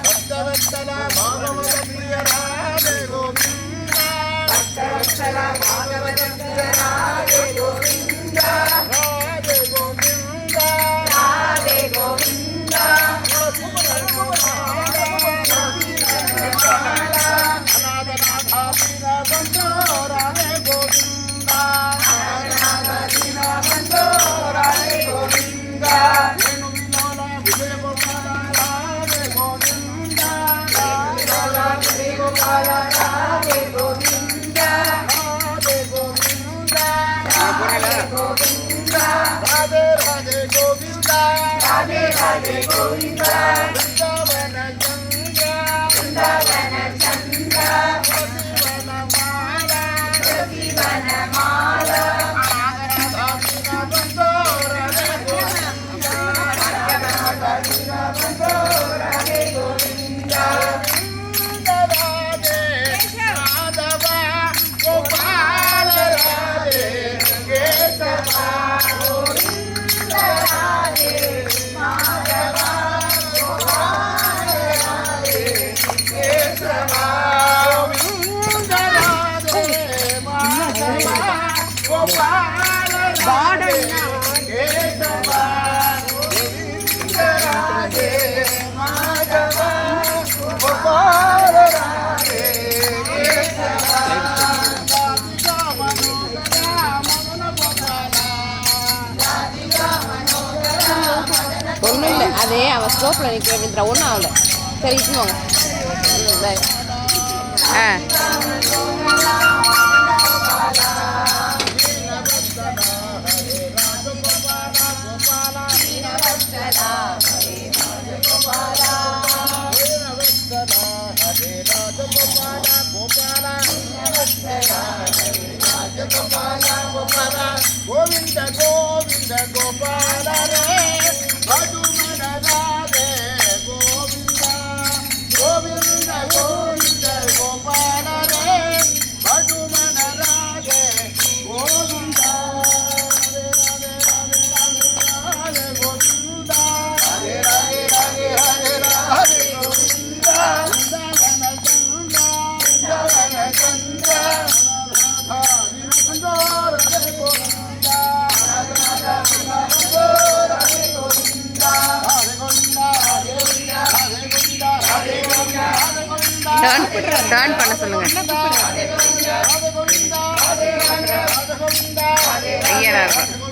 ಭಕ್ತವತ್ಸಲ ಭಾಗವತ ಪ್ರಿಯ ರಾಧೆ ಗೋವಿಂದ ಭಕ್ತವತ್ಸಲ ಭಾಗವತ ಪ್ರಿಯ ರಾಧೆ ಗೋವಿಂದ ರಾಧೆ ಗೋವಿಂದ ರಾಧೆ ಗೋವಿಂದ ಅನಾಥನಾಥ ದೀನ ಬಂಧೋ ರಾಧೆ ಗೋವಿಂದ ಅನಾಥನಾಥ ಬಂಧೋ ರಾಧೆ ಗೋವಿಂದ ವೇಣು ವಿಲೋಲ ವಿಜಯ ಗೋಪಾಲ ರಾಧೆ ಗೋವಿಂದ ವಿಲೋಲ ವಿಜಯ ಗೋಪಾಲ ರಾಧೆ ಗೋವಿಂದ ರಾಧೆ ಗೋವಿಂದ ರಾಧೆ ಗೋವಿಂದ ರಾಧೆ ರಾಧೆ ಗೋವಿಂದ ರಾಧೆ ರಾಧೆ ಗೋವಿಂದ ವೃಂದಾವನ ಚಂದ್ರ ವೃಂದಾವನ ಚಂದ್ರ ಪ್ರತಿವನ ಮಾಲ ಪ್ರತಿವನ ಮಾಲ ಅನಾಥನಾಥ ಬಂಧೋ ರಾಧೆ ಗೋವಿಂದ ಅನಾಥನಾಥ ಬಂಧೋ ರಾಧೆ ಗೋವಿಂದ ಗೋವಿಂದ ರಾಧೆ ಮಾಧವ ಗೋಪಾಲ ರಾಧೆ ಕೇಶವ ಗೋವಿಂದ ರಾಧೆ ಮಾಧವ ಗೋಪಾಲ ರಾಧೆ ಕೇಶವ ಗೋವಿಂದ ರಾಧೆ ಮಾಧವ ಗೋಪಾಲ ರಾಧೆ ಕೇಶವ ಗೋವಿಂದ ರಾಧೆ ಮಾಧವ ಗೋಪಾಲ ರಾಧೆ ಕೇಶವ ರಾಧಿಕಾ ಮನೋಹರ ಮದನ ಗೋಪಾಲ ರಾಧಿಕಾ ಮನೋಹರ ಮದನ ஒன்றும் இல்லை அதே அவன் ஸ்டோப்பில் நிற்க வேண்டியதுல ஒன்றும் ஆகலை சரி இட்டுவாங்க பை ஆ ಗೋವಿಂದ ಗೋವಿಂದ ಗೋಪಾಲ ರೇ ಮಧುಮನ ರಾಧೆ ಗೋವಿಂದ ಗೋವಿಂದ ಗೋವಿಂದ ಗೋಪಾಲ ರೇ ಮಧುಮನ ರಾಧೆ ಗೋವಿಂದ ರಾಧೆ ರಾಧೆ ರಾಧೆ ರಾಧೆ ರಾಧೆ ಗೋವಿಂದ ರಾಧೆ ರಾಧೆ ರಾಧೆ ರಾಧೆ ರಾಧೆ ಗೋವಿಂದ ವೃಂದಾವನ ಚಂದ್ರ ವೃಂದಾವನ ಚಂದ್ರ டர்ன் பண்ண சொல்லுங்க ஐயா இருக்கும்